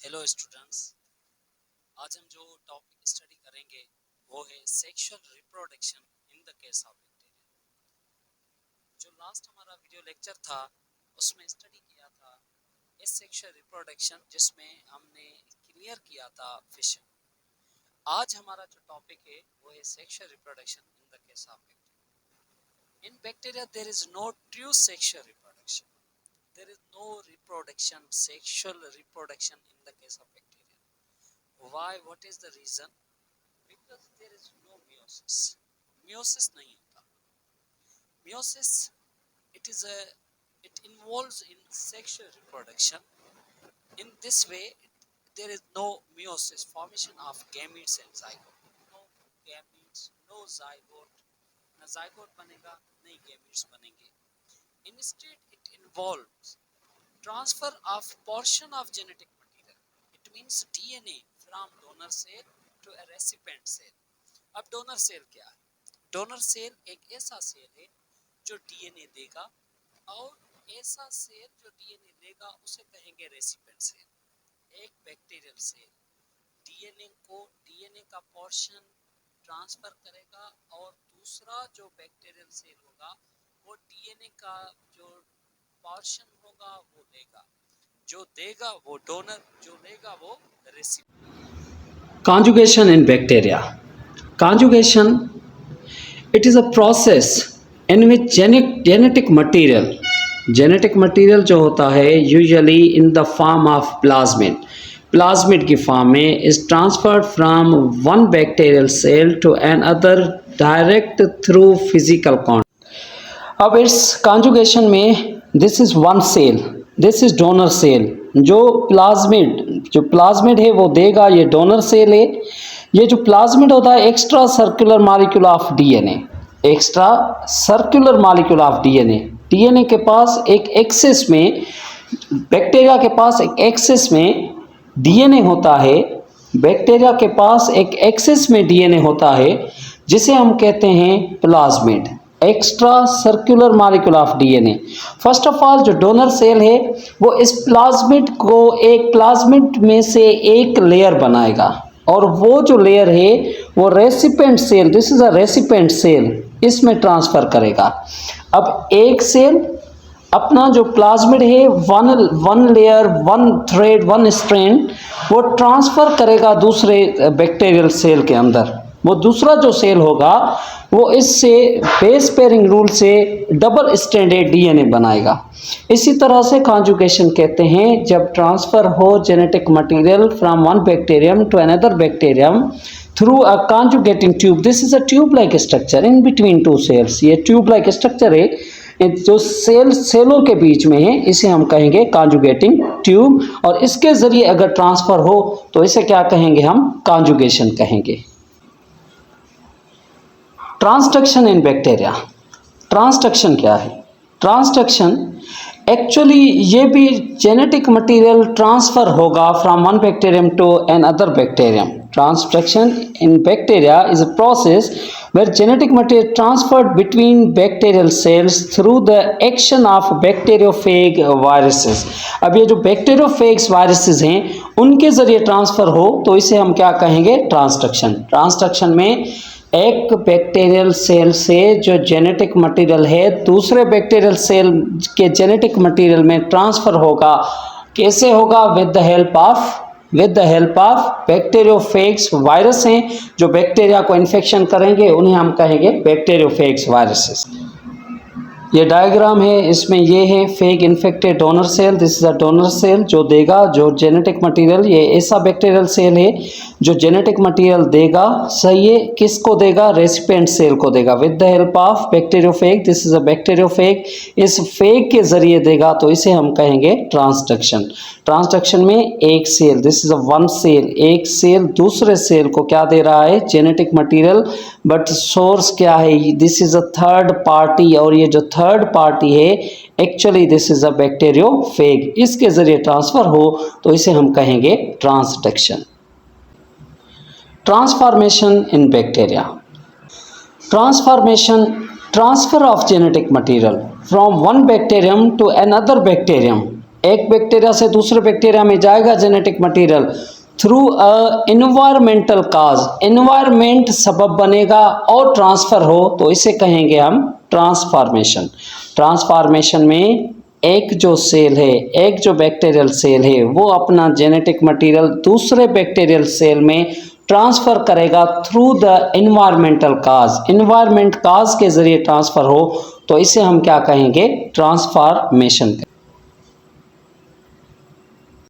Hello students, आज हम जो टॉपिक स्टडी करेंगे वो है sexual reproduction in the case of bacteria. जो लास्ट हमारा वीडियो लेक्चर था उसमें स्टडी किया था सेक्सुअल रिप्रोडक्शन, जिसमें हमने क्लियर किया था फिशन। आज हमारा जो टॉपिक है वो है sexual reproduction in the case of bacteria. In bacteria there is no true sexual reproduction, there is no reproduction, sexual reproduction in the case of bacteria. Why? What is the reason? Because there is no meiosis. Meiosis नहीं होता. Meiosis, it involves in sexual reproduction. In this way, there is no meiosis, formation of gametes and zygote. No gametes, no zygote. ना zygote बनेगा, नहीं gametes बनेंगे. Instead, it involves transfer of portion of genetic material. It means DNA from donor cell to a recipient cell. अब donor cell क्या है? Donor cell एक ऐसा cell है जो डीएनए देगा, और ऐसा सेल जो डीएनए लेगा उसे कहेंगे रेसिपिएंट सेल। एक बैक्टीरियल सेल डीएनए का पोर्शन ट्रांसफर करेगा, और दूसरा जो बैक्टीरियल सेल होगा वो डीएनए का जो पोर्शन होगा वो लेगा। जो देगा वो डोनर, जो लेगा वो recipient. Conjugation in bacteria. Conjugation, it is a process in which genetic material जो होता है usually in the form of plasmid की फॉर्म में is transferred from one bacterial cell to another direct through physical contact. अब इस conjugation में this is one cell, this is donor cell. जो plasmid है वो देगा, ये डोनर सेल है। ये जो प्लाज्मिड होता है extra circular molecule of DNA, extra circular molecule of DNA. DNA के पास एक एक्सिस में, बैक्टीरिया के पास एक एक्सिस में डीएनए होता है, बैक्टीरिया के पास एक एक्सिस में डीएनए होता है जिसे हम कहते हैं plasmid, extra circular molecule of DNA. First of all जो डोनर सेल है वो इस प्लाज्मिड को, एक प्लाज्मिड में से एक लेयर बनाएगा, और वो जो लेयर है वो recipient cell, this is a recipient cell, इसमें ट्रांसफर करेगा। अब एक सेल अपना जो प्लाज्मिड है one layer, one thread, one strand, वो ट्रांसफर करेगा दूसरे बैक्टीरियल सेल के अंदर। वो दूसरा जो सेल होगा वो इससे बेस पेयरिंग रूल से डबल स्ट्रैंडेड डीएनए बनाएगा। इसी तरह से कॉन्जुगेशन कहते हैं जब ट्रांसफर हो genetic material from one bacterium to another bacterium through a conjugating tube. This is a tube like structure in between two cells. ये ट्यूब लाइक स्ट्रक्चर है जो सेलों के बीच में है, इसे हम कहेंगे कॉन्जुगेटिंग ट्यूब। और इसके जरिए अगर ट्रांसफर हो तो इसे क्या कहेंगे? हम कॉन्जुगेशन कहेंगे। Transduction in bacteria. ट्रांसडक्शन क्या है? ट्रांसडक्शन एक्चुअली ये भी जेनेटिक मटेरियल ट्रांसफर होगा from one bacterium to another bacterium. Transduction in bacteria is a process where genetic material transferred between bacterial cells through the action of bacteriophage viruses। अब ये जो bacteriophage viruses हैं उनके जरिए transfer हो तो इसे हम क्या कहेंगे? ट्रांसडक्शन। ट्रांसडक्शन में एक बैक्टीरियल सेल से जो जेनेटिक मटेरियल है दूसरे बैक्टीरियल सेल के जेनेटिक मटेरियल में ट्रांसफर होगा। कैसे होगा? With the help of bacteriophages virus हैं जो बैक्टीरिया को इन्फेक्शन करेंगे, उन्हें हम कहेंगे बैक्टीरियोफेग्स वायरसेस। ये डायग्राम है, इसमें ये है phage infected donor cell. This is a donor cell जो देगा जो जेनेटिक मटेरियल। ये ऐसा बैक्टीरियल सेल है जो जेनेटिक मटेरियल देगा। सही है, किसको देगा? रेसिपिएंट सेल को देगा with the help of bacteriophage. This is a bacteriophage, इस फेग के जरिए देगा तो इसे हम कहेंगे ट्रांसडक्शन। ट्रांसडक्शन में एक cell, this is a one cell, एक सेल दूसरे सेल को क्या दे रहा है? Genetic material. बट सोर्स क्या है? This is a third party, और ये जो थर्ड पार्टी है actually this is a bacteriophage. इसके जरिए ट्रांसफर हो तो इसे हम कहेंगे transduction. Transformation in bacteria. Transformation, transfer of genetic material from one bacterium to another bacterium एक बैक्टीरिया से दूसरे बैक्टीरिया में जाएगा genetic material through a environmental cause, environment सबब बनेगा और ट्रांसफ़र हो तो इसे कहेंगे हम ट्रांसफॉर्मेशन। ट्रांसफॉर्मेशन में एक जो सेल है, एक जो बैक्टीरियल सेल है वो अपना जेनेटिक मटेरियल दूसरे बैक्टीरियल सेल में ट्रांसफ़र करेगा through the environmental cause, environment cause के ज़रिए ट्रांसफ़र हो तो इसे हम क्या कहेंगे ट्रांसफॉर्मेशन।